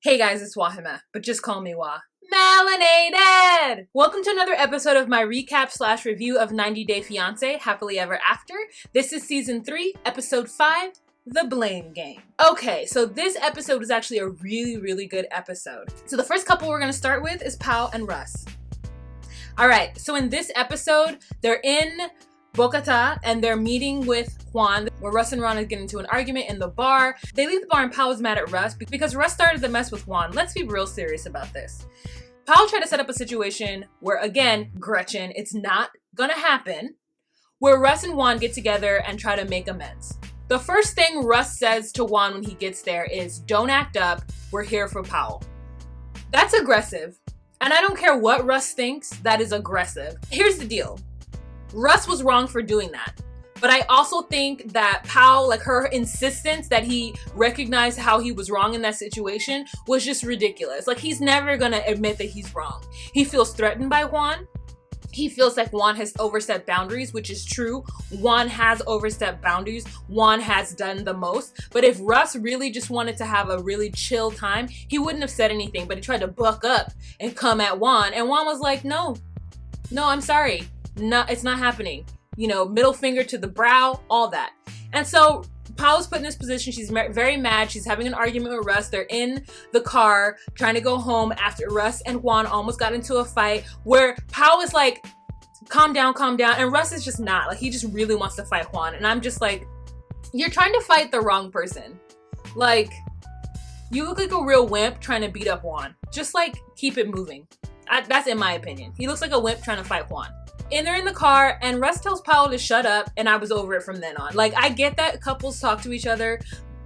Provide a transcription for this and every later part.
Hey guys, it's Wahima, but just call me Wah. Melanated! Welcome to another episode of my recap / review of 90 Day Fiancé, Happily Ever After. This is season 3, episode 5, The Blame Game. Okay, so this episode is actually a really good episode. So the first couple we're gonna start with is Pao and Russ. Alright, so in this episode, they're in Bogota and they're meeting with Juan, where Russ and Ron get into an argument in the bar. They leave the bar and Pao is mad at Russ because Russ started the mess with Juan. Let's be real serious about this. Pao tried to set up a situation where, again, Gretchen, it's not gonna happen, where Russ and Juan get together and try to make amends. The first thing Russ says to Juan when he gets there is, "Don't act up, we're here for Pao." That's aggressive. And I don't care what Russ thinks, that is aggressive. Here's the deal. Russ was wrong for doing that. But I also think that Pao, like her insistence that he recognized how he was wrong in that situation was just ridiculous. Like, he's never gonna admit that he's wrong. He feels threatened by Juan. He feels like Juan has overstepped boundaries, which is true. Juan has overstepped boundaries. Juan has done the most. But if Russ really just wanted to have a really chill time, he wouldn't have said anything, but he tried to buck up and come at Juan. And Juan was like, no, I'm sorry. No, it's not happening. You know, middle finger to the brow, all that. And so Pao's put in this position. She's very mad. She's having an argument with Russ. They're in the car trying to go home after Russ and Juan almost got into a fight where Pao is like, calm down. And Russ is just not. Like, he just really wants to fight Juan. And I'm just like, you're trying to fight the wrong person. Like, you look like a real wimp trying to beat up Juan. Just like, keep it moving. That's in my opinion. He looks like a wimp trying to fight Juan. And they're in the car and Russ tells Pao to shut up, and I was over it from then on. Like, I get that couples talk to each other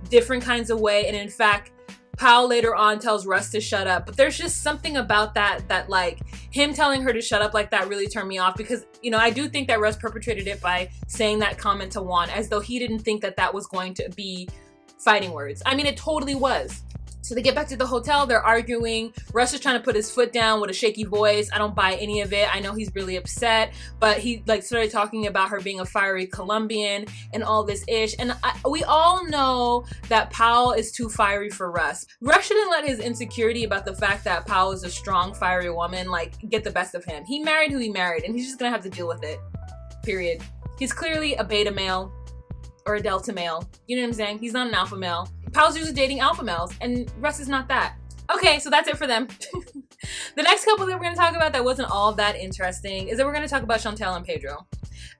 different kinds of way, and in fact, Pao later on tells Russ to shut up, but there's just something about that like, him telling her to shut up like that really turned me off because, you know, I do think that Russ perpetrated it by saying that comment to Juan as though he didn't think that that was going to be fighting words. I mean, it totally was. So they get back to the hotel, they're arguing. Russ is trying to put his foot down with a shaky voice. I don't buy any of it. I know he's really upset, but he like started talking about her being a fiery Colombian and all this ish. And we all know that Pao is too fiery for Russ. Russ shouldn't let his insecurity about the fact that Pao is a strong, fiery woman, like, get the best of him. He married who he married, and he's just gonna have to deal with it, period. He's clearly a beta male or a delta male. You know what I'm saying? He's not an alpha male. Pao's usually dating alpha males, and Russ is not that. Okay, so that's it for them. The next couple that we're going to talk about that wasn't all that interesting is that we're going to talk about Chantelle and Pedro.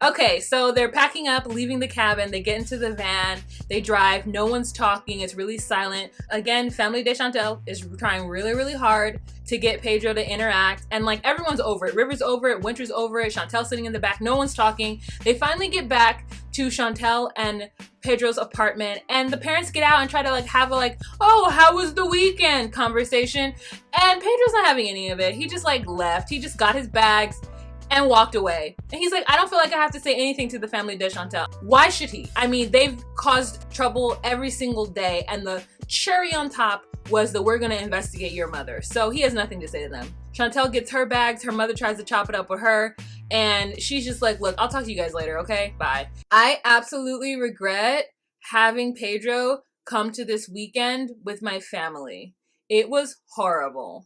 Okay, so they're packing up, leaving the cabin. They get into the van. They drive. No one's talking. It's really silent. Again, Family de Chantelle is trying really hard to get Pedro to interact. And, like, everyone's over it. River's over it. Winter's over it. Chantelle's sitting in the back. No one's talking. They finally get back to Chantelle and Pedro's apartment, and the parents get out and try to like have a like, oh, how was the weekend conversation, and Pedro's not having any of it. He just like left. He just got his bags and walked away. And he's like, I don't feel like I have to say anything to the family de Chantelle. Why should he? I mean, they've caused trouble every single day, and the cherry on top was that we're gonna investigate your mother. So he has nothing to say to them. Chantelle gets her bags. Her mother tries to chop it up with her, and she's just like, look, I'll talk to you guys later, okay? Bye. I absolutely regret having Pedro come to this weekend with my family. It was horrible.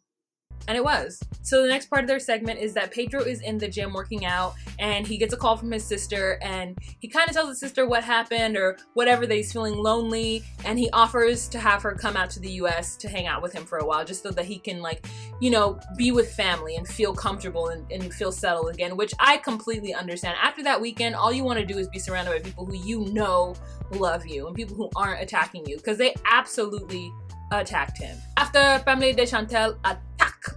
And it was. So the next part of their segment is that Pedro is in the gym working out, and he gets a call from his sister, and he kind of tells his sister what happened or whatever, that he's feeling lonely, and he offers to have her come out to the US to hang out with him for a while, just so that he can, like, you know, be with family and feel comfortable and feel settled again, which I completely understand. After that weekend, all you want to do is be surrounded by people who you know love you and people who aren't attacking you, because they absolutely attacked him. After Family de Chantelle attack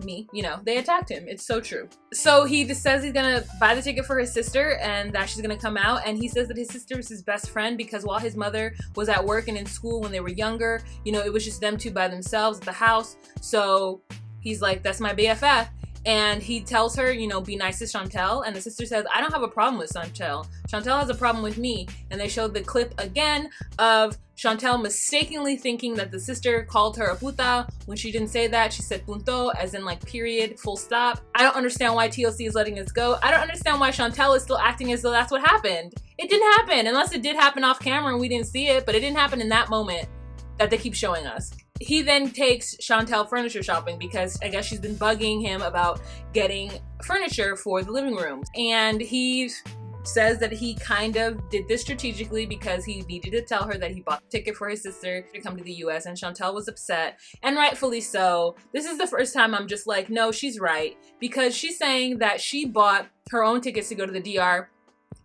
me, you know, they attacked him. It's so true. So he just says he's gonna buy the ticket for his sister and that she's gonna come out, and he says that his sister is his best friend because while his mother was at work and in school when they were younger, you know, it was just them two by themselves at the house. So he's like, that's my BFF. And he tells her, you know, be nice to Chantelle. And the sister says, I don't have a problem with Chantelle. Chantelle has a problem with me. And they showed the clip again of Chantelle mistakenly thinking that the sister called her a puta when she didn't say that. She said punto, as in like period, full stop. I don't understand why TLC is letting this go. I don't understand why Chantelle is still acting as though that's what happened. It didn't happen, unless it did happen off camera and we didn't see it, but it didn't happen in that moment that they keep showing us. he then takes Chantelle furniture shopping because I guess she's been bugging him about getting furniture for the living room. And he says that he kind of did this strategically because he needed to tell her that he bought a ticket for his sister to come to the US, and Chantelle was upset, and rightfully so. This is the first time I'm just like, no, she's right, because she's saying that she bought her own tickets to go to the DR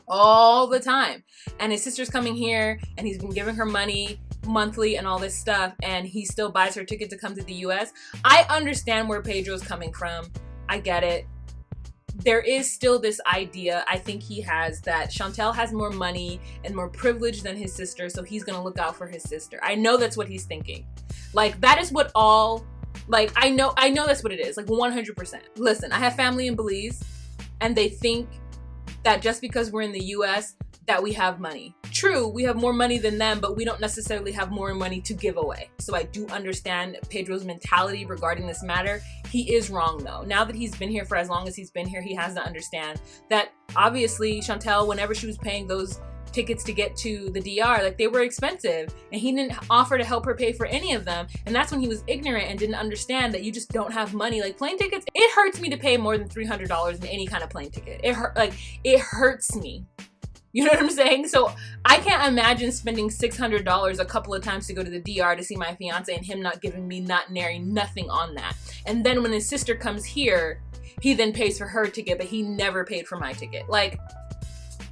all the time, and his sister's coming here and he's been giving her money monthly and all this stuff, and he still buys her ticket to come to the US. I understand where Pedro's coming from. I get it. There is still this idea, I think he has, that Chantelle has more money and more privilege than his sister, so he's gonna look out for his sister. I know that's what he's thinking. Like, that is what all, like, I know that's what it is, like 100%. Listen, I have family in Belize, and they think that just because we're in the US, that we have money. True, we have more money than them, but we don't necessarily have more money to give away. So I do understand Pedro's mentality regarding this matter. He is wrong though. Now that he's been here for as long as he's been here, he has to understand that obviously Chantelle, whenever she was paying those tickets to get to the DR, like, they were expensive, and he didn't offer to help her pay for any of them. And that's when he was ignorant and didn't understand that you just don't have money. Like, plane tickets, it hurts me to pay more than $300 in any kind of plane ticket. It hurts me. You know what I'm saying? So I can't imagine spending $600 a couple of times to go to the DR to see my fiance and him not giving me nothing on that. And then when his sister comes here, he then pays for her ticket, but he never paid for my ticket. Like,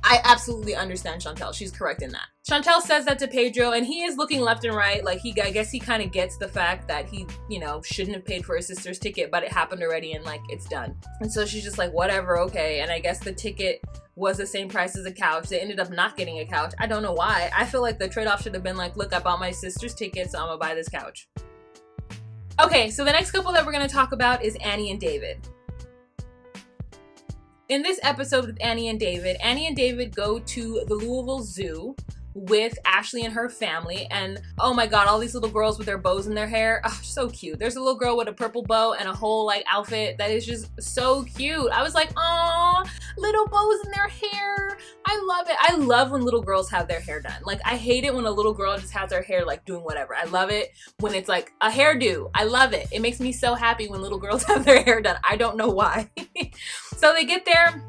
I absolutely understand Chantelle. She's correct in that. Chantelle says that to Pedro, and he is looking left and right. Like, I guess he kind of gets the fact that he, you know, shouldn't have paid for his sister's ticket, but it happened already and, like, it's done. And so she's just like, whatever, okay. And I guess the ticket was the same price as a couch. They ended up not getting a couch. I don't know why. I feel like the trade-off should have been like, look, I bought my sister's ticket, so I'm gonna buy this couch. Okay, so the next couple that we're gonna talk about is Annie and David. In this episode with Annie and David go to the Louisville Zoo with Ashley and her family, and oh my god, all these little girls with their bows in their hair, oh, so cute. There's a little girl with a purple bow and a whole like outfit that is just so cute. I was like, oh, little bows in their hair. I love it. I love when little girls have their hair done. Like, I hate it when a little girl just has her hair like doing whatever. I love it when it's like a hairdo. I love it. It makes me so happy when little girls have their hair done. I don't know why. So they get there,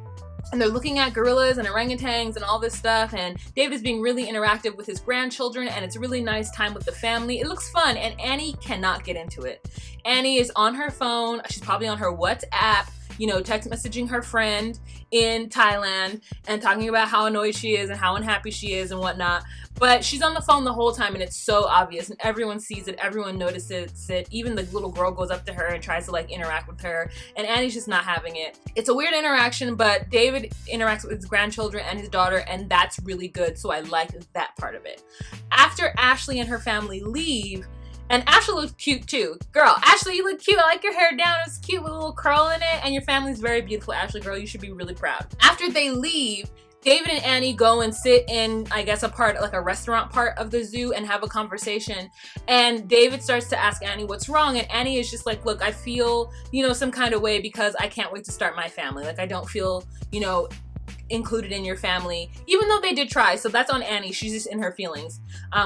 and they're looking at gorillas and orangutans and all this stuff, and David's being really interactive with his grandchildren, and it's a really nice time with the family. It looks fun, and Annie cannot get into it. Annie is on her phone. She's probably on her WhatsApp, you know, text messaging her friend in Thailand and talking about how annoyed she is and how unhappy she is and whatnot. But she's on the phone the whole time, and it's so obvious, and everyone sees it, everyone notices it. Even the little girl goes up to her and tries to like interact with her, and Annie's just not having it. It's a weird interaction, but David interacts with his grandchildren and his daughter, and that's really good, so I like that part of it. After Ashley and her family leave, and Ashley looks cute too. Girl, Ashley, you look cute. I like your hair down. It's cute with a little curl in it, and your family's very beautiful. Ashley, girl, you should be really proud. After they leave, David and Annie go and sit in, I guess, a restaurant part of the zoo and have a conversation. And David starts to ask Annie what's wrong. And Annie is just like, look, I feel, you know, some kind of way because I can't wait to start my family. Like, I don't feel, you know, included in your family, even though they did try. So that's on Annie. She's just in her feelings,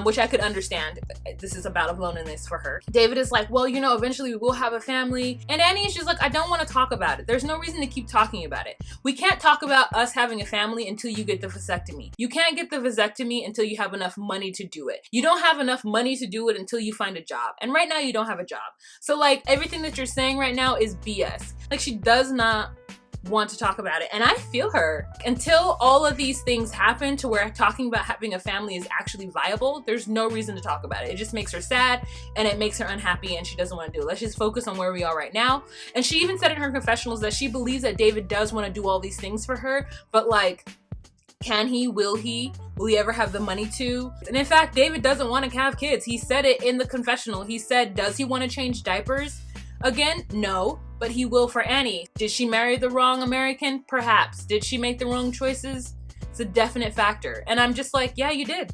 which I could understand. This is a bout of loneliness for her. David is like, well, you know, eventually we will have a family. And Annie is just like, I don't want to talk about it. There's no reason to keep talking about it. We can't talk about us having a family until you get the vasectomy. You can't get the vasectomy until you have enough money to do it. You don't have enough money to do it until you find a job. And right now you don't have a job. So like, everything that you're saying right now is BS. Like, she does not want to talk about it, and I feel her. Until all of these things happen to where talking about having a family is actually viable, there's no reason to talk about it. It just makes her sad, and it makes her unhappy, and she doesn't want to do it. Let's just focus on where we are right now. And she even said in her confessionals that she believes that David does want to do all these things for her, but like, can he? Will he ever have the money to? And in fact, David doesn't want to have kids. He said it in the confessional. He said, does he want to change diapers again? No, but he will for Annie. Did she marry the wrong American? Perhaps. Did she make the wrong choices? It's a definite factor. And I'm just like, yeah, you did.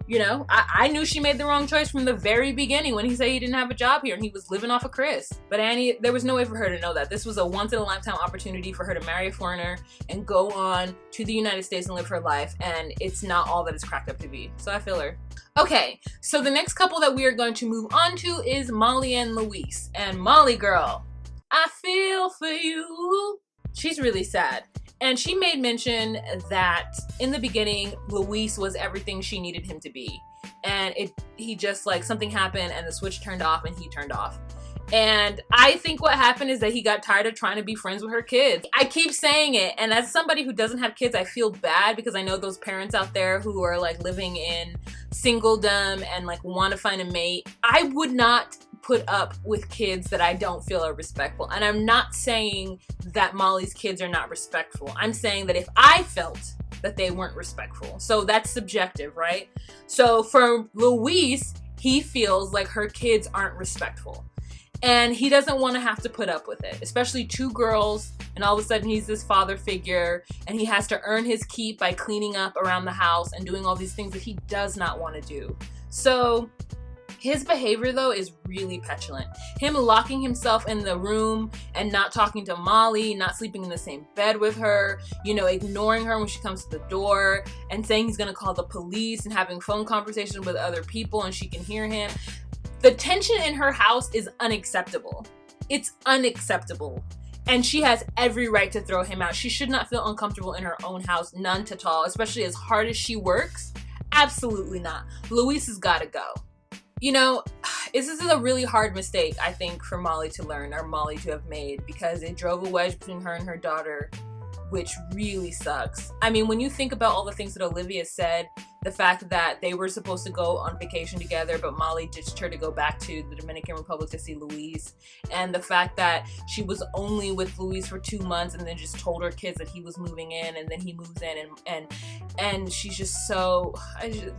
You know, I knew she made the wrong choice from the very beginning when he said he didn't have a job here and he was living off of Chris. But Annie, there was no way for her to know that. This was a once-in-a-lifetime opportunity for her to marry a foreigner and go on to the United States and live her life, and it's not all that it's cracked up to be. So I feel her. Okay, so the next couple that we are going to move on to is Molly and Luis. And Molly girl, I feel for you. She's really sad. And she made mention that in the beginning, Luis was everything she needed him to be. And he just like something happened and the switch turned off and he turned off. And I think what happened is that he got tired of trying to be friends with her kids. I keep saying it. And as somebody who doesn't have kids, I feel bad because I know those parents out there who are like living in singledom and like want to find a mate. I would not put up with kids that I don't feel are respectful. And I'm not saying that Molly's kids are not respectful. I'm saying that if I felt that they weren't respectful. So that's subjective, right? So for Luis, he feels like her kids aren't respectful. And he doesn't want to have to put up with it, especially two girls. And all of a sudden he's this father figure and he has to earn his keep by cleaning up around the house and doing all these things that he does not want to do. So his behavior, though, is really petulant. Him locking himself in the room and not talking to Molly, not sleeping in the same bed with her, you know, ignoring her when she comes to the door and saying he's going to call the police and having phone conversations with other people and she can hear him. The tension in her house is unacceptable. It's unacceptable. And she has every right to throw him out. She should not feel uncomfortable in her own house, none at all, especially as hard as she works. Absolutely not. Luis has got to go. You know, this is a really hard mistake, I think, for Molly to learn or Molly to have made because it drove a wedge between her and her daughter, which really sucks. I mean, when you think about all the things that Olivia said, the fact that they were supposed to go on vacation together, but Molly ditched her to go back to the Dominican Republic to see Luis, and the fact that she was only with Luis for 2 months and then just told her kids that he was moving in and then he moves in and she's just so,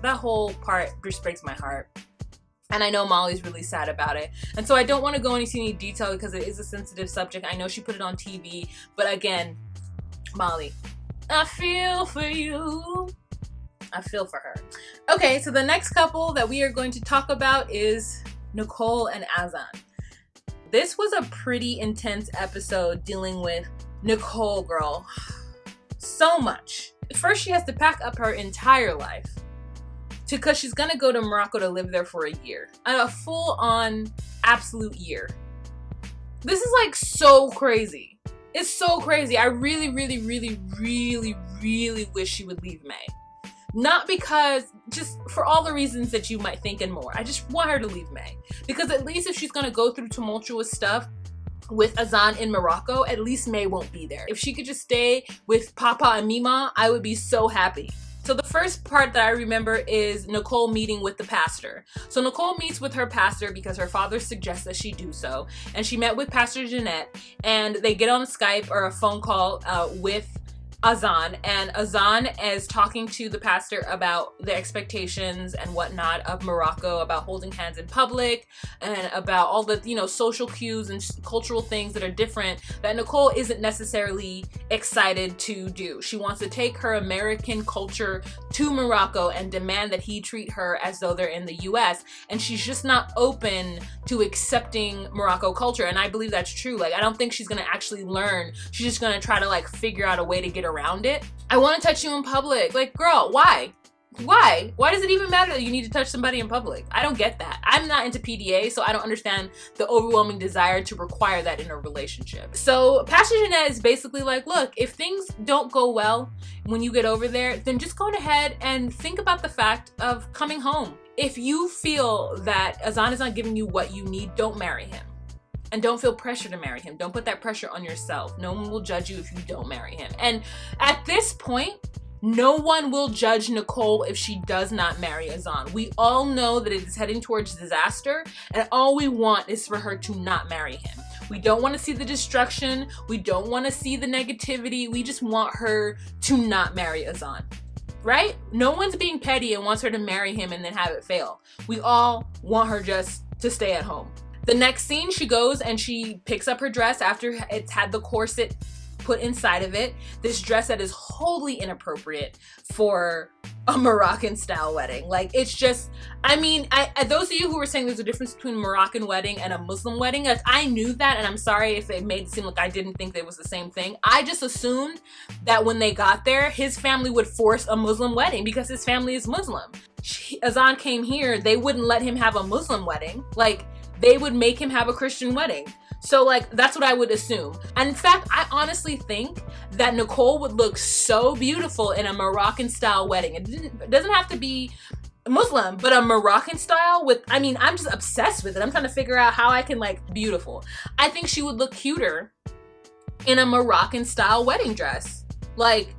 that whole part just breaks my heart. And I know Molly's really sad about it. And so I don't want to go into any detail because it is a sensitive subject. I know she put it on TV. But again, Molly, I feel for you. I feel for her. Okay, so the next couple that we are going to talk about is Nicole and Azan. This was a pretty intense episode dealing with Nicole, girl. So much. First, she has to pack up her entire life because she's gonna go to Morocco to live there for a year. A full-on absolute year. This is like so crazy. It's so crazy. I really, really, really, really, really wish she would leave May. Not because, just for all the reasons that you might think and more. I just want her to leave May. Because at least if she's gonna go through tumultuous stuff with Azan in Morocco, at least May won't be there. If she could just stay with Papa and Mima, I would be so happy. So the first part that I remember is Nicole meeting with the pastor. So Nicole meets with her pastor because her father suggests that she do so. And she met with Pastor Jeanette and they get on a Skype or a phone call with Azan, and Azan is talking to the pastor about the expectations and whatnot of Morocco, about holding hands in public and about all the, you know, social cues and cultural things that are different that Nicole isn't necessarily excited to do. She wants to take her American culture to Morocco and demand that he treat her as though they're in the US, and she's just not open to accepting Morocco culture. And I believe that's true. Like, I don't think she's gonna actually learn. She's just gonna try to like figure out a way to get around it. I want to touch you in public. Like, girl, why? Why does it even matter that you need to touch somebody in public? I don't get that. I'm not into PDA, so I don't understand the overwhelming desire to require that in a relationship. So Pastor Jeanette is basically like, look, if things don't go well when you get over there, then just go ahead and think about the fact of coming home. If you feel that Azan is not giving you what you need, don't marry him. And don't feel pressure to marry him. Don't put that pressure on yourself. No one will judge you if you don't marry him. And at this point, no one will judge Nicole if she does not marry Azan. We all know that it is heading towards disaster, and all we want is for her to not marry him. We don't want to see the destruction. We don't want to see the negativity. We just want her to not marry Azan. Right? No one's being petty and wants her to marry him and then have it fail. We all want her just to stay at home. The next scene, she goes and she picks up her dress after it's had the corset put inside of it. This dress that is wholly inappropriate for a Moroccan style wedding. Like, it's just, I mean, those of you who were saying there's a difference between a Moroccan wedding and a Muslim wedding, like, I knew that, and I'm sorry if it made it seem like I didn't think it was the same thing. I just assumed that when they got there, his family would force a Muslim wedding because his family is Muslim. Azan came here, they wouldn't let him have a Muslim wedding. Like, they would make him have a Christian wedding. So, like, that's what I would assume. And in fact, I honestly think that Nicole would look so beautiful in a Moroccan style wedding. It doesn't have to be Muslim, but a Moroccan style with, I mean, I'm just obsessed with it. I'm trying to figure out how I can, like, beautiful. I think she would look cuter in a Moroccan style wedding dress. Like,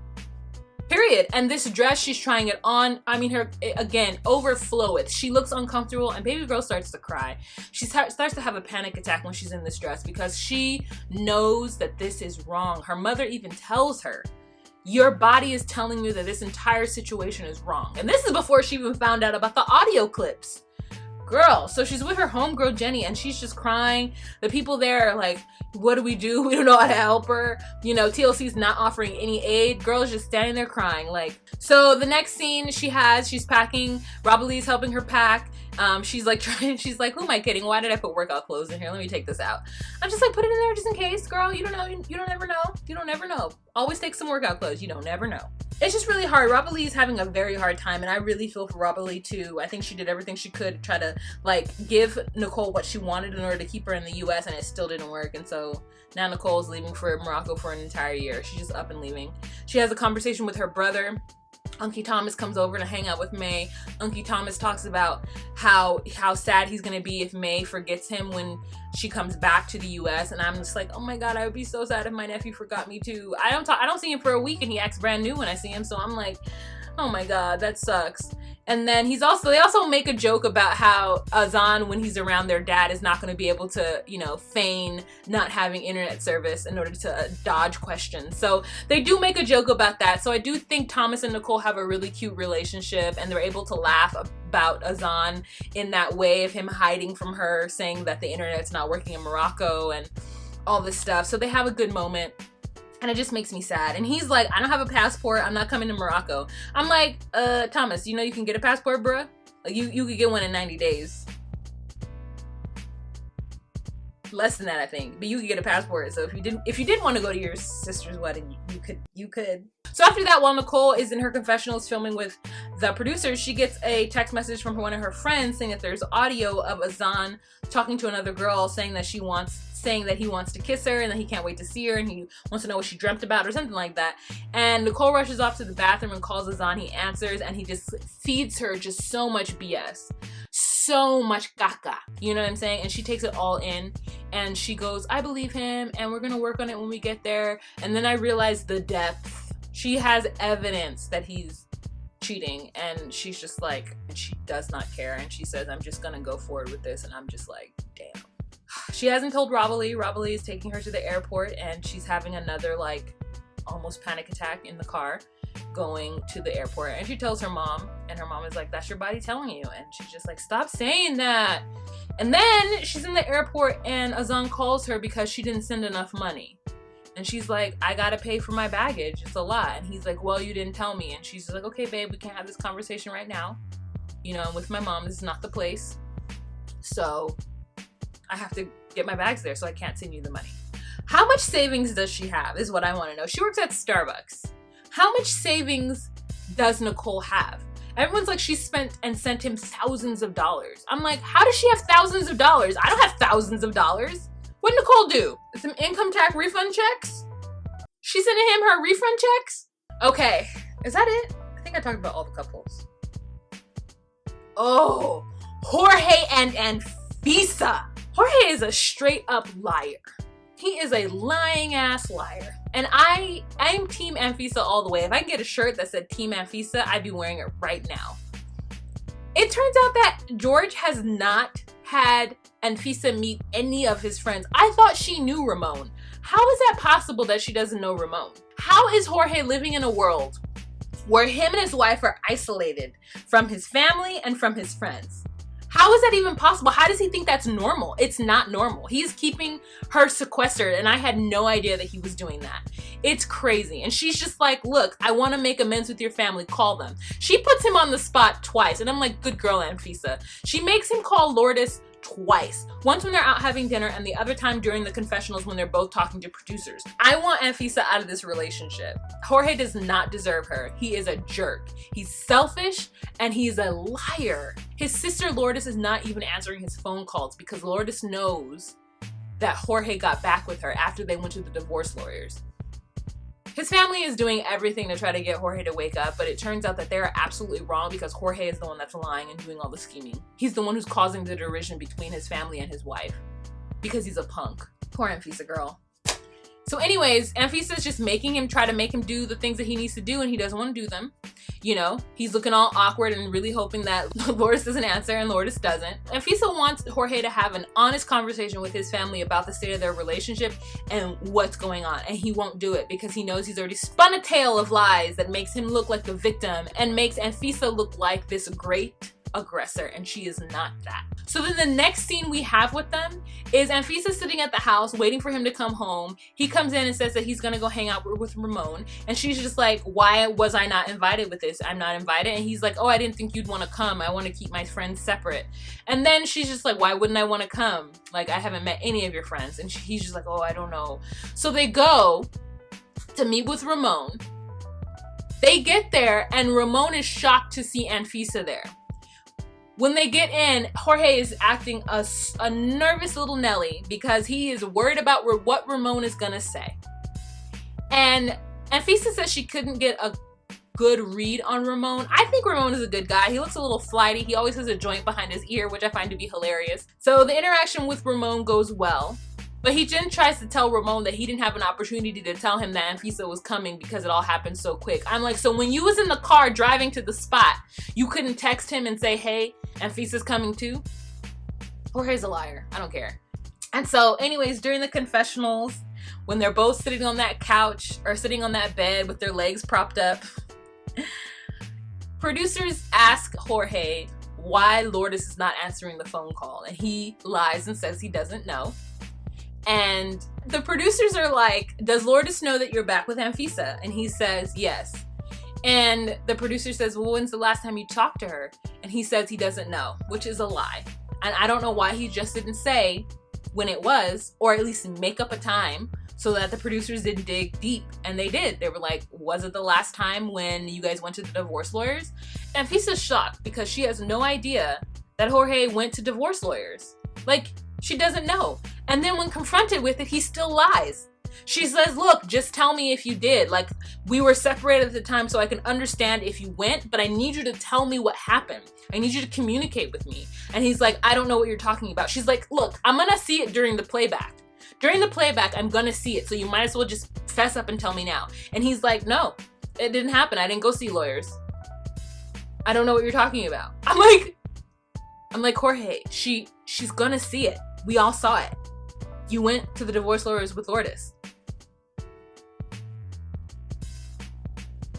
period. And this dress, she's trying it on. I mean, her, again, overfloweth. She looks uncomfortable, and baby girl starts to cry. She starts to have a panic attack when she's in this dress because she knows that this is wrong. Her mother even tells her, your body is telling you that this entire situation is wrong. And this is before she even found out about the audio clips. Girl, so she's with her homegirl Jenny, and she's just crying. The people there are like, what do? We don't know how to help her. You know, TLC's not offering any aid. Girl's just standing there crying. Like, so the next scene she's packing. Robert Lee's helping her pack. She's like, she's like, who am I kidding? Why did I put workout clothes in here? Let me take this out. I'm just like, put it in there just in case, girl. You don't know. You don't ever know. You don't ever know. Always take some workout clothes. You don't never know. It's just really hard. Robert Lee is having a very hard time, and I really feel for Robert Lee too. I think she did everything she could to try to, like, give Nicole what she wanted in order to keep her in the US, and it still didn't work. And so now Nicole's leaving for Morocco for an entire year. She's just up and leaving. She has a conversation with her brother. Unky Thomas comes over to hang out with May. Unky Thomas talks about how sad he's gonna be if May forgets him when she comes back to the US, and I'm just like, oh my god, I would be so sad if my nephew forgot me too. I don't see him for a week, and he acts brand new when I see him, so I'm like, oh my god, that sucks. And then they also make a joke about how Azan, when he's around their dad, is not going to be able to, you know, feign not having internet service in order to dodge questions. So they do make a joke about that. So I do think Thomas and Nicole have a really cute relationship, and they're able to laugh about Azan in that way of him hiding from her, saying that the internet's not working in Morocco and all this stuff. So they have a good moment. And it just makes me sad. And he's like, I don't have a passport. I'm not coming to Morocco. I'm like, Thomas, you know you can get a passport, bruh? You could get one in 90 days. Less than that, I think. But you could get a passport. So if you did want to go to your sister's wedding, you could. So after that, while Nicole is in her confessionals filming with the producers, she gets a text message from one of her friends saying that there's audio of Azan talking to another girl saying that he wants to kiss her and that he can't wait to see her and he wants to know what she dreamt about or something like that. And Nicole rushes off to the bathroom and calls Azan. He answers and he just feeds her just so much BS. So much caca. You know what I'm saying? And she takes it all in and she goes, I believe him and we're gonna work on it when we get there. And then I realized the depth. She has evidence that he's cheating and she's just like, she does not care and she says, I'm just gonna go forward with this. And I'm just like, damn. She hasn't told Robert Lee. Robert Lee is taking her to the airport and she's having another like almost panic attack in the car going to the airport. And she tells her mom and her mom is like, that's your body telling you. And she's just like, stop saying that. And then she's in the airport and Azan calls her because she didn't send enough money. And she's like, I gotta pay for my baggage. It's a lot. And he's like, well, you didn't tell me. And she's just like, okay, babe, we can't have this conversation right now. You know, I'm with my mom. This is not the place. So I have to get my bags there, so I can't send you the money. How much savings does she have is what I want to know. She works at Starbucks. How much savings does Nicole have? Everyone's like, she spent and sent him thousands of dollars. I'm like, how does she have thousands of dollars? I don't have thousands of dollars. What did Nicole do? Some income tax refund checks? She sending him her refund checks? Okay, is that it? I think I talked about all the couples. Oh, Jorge and Anfisa. Jorge is a straight up liar. He is a lying ass liar. And I'm Team Anfisa all the way. If I could get a shirt that said Team Anfisa, I'd be wearing it right now. It turns out that George has not had Anfisa meet any of his friends. I thought she knew Ramon. How is that possible that she doesn't know Ramon? How is Jorge living in a world where him and his wife are isolated from his family and from his friends? How is that even possible? How does he think that's normal? It's not normal. He's keeping her sequestered, and I had no idea that he was doing that. It's crazy. And she's just like, look, I want to make amends with your family. Call them. She puts him on the spot twice, and I'm like, good girl, Anfisa. She makes him call Lourdes twice. Once when they're out having dinner, and the other time during the confessionals when they're both talking to producers. I want Anfisa out of this relationship. Jorge does not deserve her. He is a jerk. He's selfish, and he's a liar. His sister Lourdes is not even answering his phone calls because Lourdes knows that Jorge got back with her after they went to the divorce lawyers. His family is doing everything to try to get Jorge to wake up, but it turns out that they're absolutely wrong because Jorge is the one that's lying and doing all the scheming. He's the one who's causing the derision between his family and his wife because he's a punk. Poor Anfisa girl. So anyways, Anfisa's just try to make him do the things that he needs to do, and he doesn't want to do them. You know, he's looking all awkward and really hoping that Lourdes doesn't answer, and Lourdes doesn't. Anfisa wants Jorge to have an honest conversation with his family about the state of their relationship and what's going on, and he won't do it because he knows he's already spun a tale of lies that makes him look like the victim and makes Anfisa look like this great aggressor, and she is not that. So then the next scene we have with them is Anfisa sitting at the house waiting for him to come home. He comes in and says that he's gonna go hang out with Ramon, and she's just like, why was I not invited with this? I'm not invited. And he's like, oh, I didn't think you'd want to come. I want to keep my friends separate. And then she's just like, why wouldn't I want to come? Like, I haven't met any of your friends. And he's just like, oh, I don't know. So they go to meet with Ramon. They get there, and Ramon is shocked to see Anfisa there. When they get in, Jorge is acting a nervous little Nelly because he is worried about what Ramon is gonna say. And Anfisa says she couldn't get a good read on Ramon. I think Ramon is a good guy. He looks a little flighty. He always has a joint behind his ear, which I find to be hilarious. So the interaction with Ramon goes well. But he then tries to tell Ramon that he didn't have an opportunity to tell him that Anfisa was coming because it all happened so quick. I'm like, so when you was in the car driving to the spot, you couldn't text him and say, hey, Anfisa's coming too? Jorge's a liar. I don't care. And so anyways, during the confessionals, when they're both sitting on that couch or sitting on that bed with their legs propped up, producers ask Jorge why Lourdes is not answering the phone call. And he lies and says he doesn't know. And the producers are like, does Lourdes know that you're back with Anfisa? And he says, yes. And the producer says, well, when's the last time you talked to her? And he says he doesn't know, which is a lie. And I don't know why he just didn't say when it was, or at least make up a time so that the producers didn't dig deep. And they did. They were like, was it the last time when you guys went to the divorce lawyers? And Anfisa's shocked because she has no idea that Jorge went to divorce lawyers. Like, she doesn't know. And then when confronted with it, he still lies. She says, look, just tell me if you did. Like, we were separated at the time, so I can understand if you went, but I need you to tell me what happened. I need you to communicate with me. And he's like, I don't know what you're talking about. She's like, look, I'm gonna see it during the playback. During the playback, I'm gonna see it, so you might as well just fess up and tell me now. And he's like, no, it didn't happen. I didn't go see lawyers. I don't know what you're talking about. I'm like, Jorge, she's gonna see it. We all saw it. You went to the divorce lawyers with Lourdes.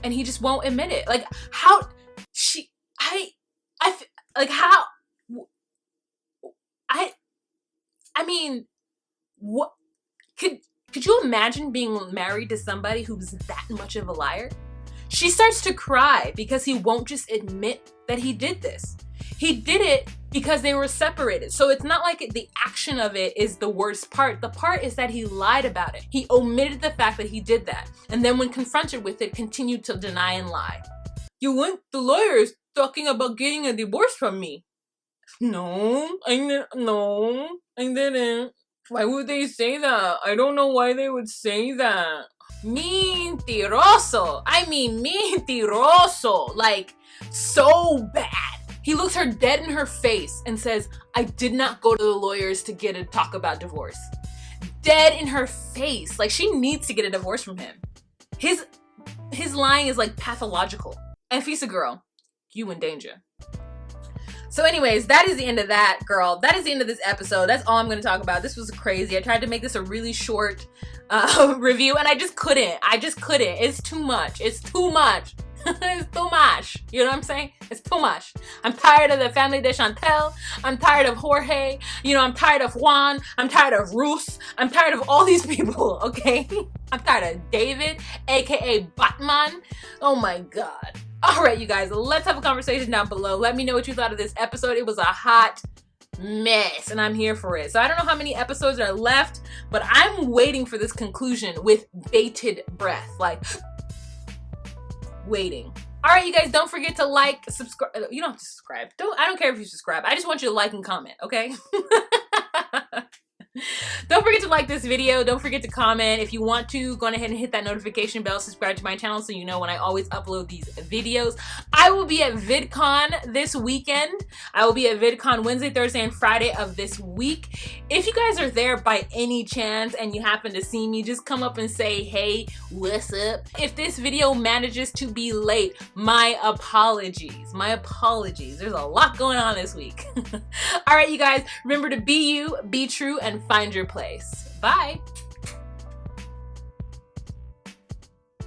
And he just won't admit it. Like, how I mean, what could you imagine being married to somebody who's that much of a liar? She starts to cry because he won't just admit that he did this. He did it because they were separated. So it's not like the action of it is the worst part. The part is that he lied about it. He omitted the fact that he did that. And then when confronted with it, continued to deny and lie. You went to lawyers talking about getting a divorce from me. No, I didn't. Why would they say that? I don't know why they would say that. Mentiroso. I mean, mentiroso. Like, so bad. He looks her dead in her face and says, I did not go to the lawyers to get a talk about divorce. Dead in her face. Like, she needs to get a divorce from him. His lying is like pathological. Anfisa girl, you in danger. So anyways, that is the end of that, girl. That is the end of this episode. That's all I'm going to talk about. This was crazy. I tried to make this a really short review and I just couldn't. It's too much. It's too much. It's too much. You know what I'm saying? It's too much. I'm tired of the family de Chantelle. I'm tired of Jorge. You know, I'm tired of Juan. I'm tired of Russ. I'm tired of all these people, okay? I'm tired of David, aka Batman. Oh my God. All right, you guys, let's have a conversation down below. Let me know what you thought of this episode. It was a hot mess and I'm here for it. So I don't know how many episodes are left, but I'm waiting for this conclusion with bated breath, like waiting. All right, you guys, don't forget to like, subscribe. You don't have to subscribe. I don't care if you subscribe. I just want you to like and comment, okay? Don't forget to like this video. Don't forget to comment. If you want to, go ahead and hit that notification bell. Subscribe to my channel so you know when I always upload these videos. I will be at VidCon this weekend. I will be at VidCon Wednesday, Thursday, and Friday of this week. If you guys are there by any chance and you happen to see me, just come up and say, hey, what's up? If this video manages to be late, my apologies. My apologies. There's a lot going on this week. All right, you guys, remember to be you, be true, and find your place. Bye.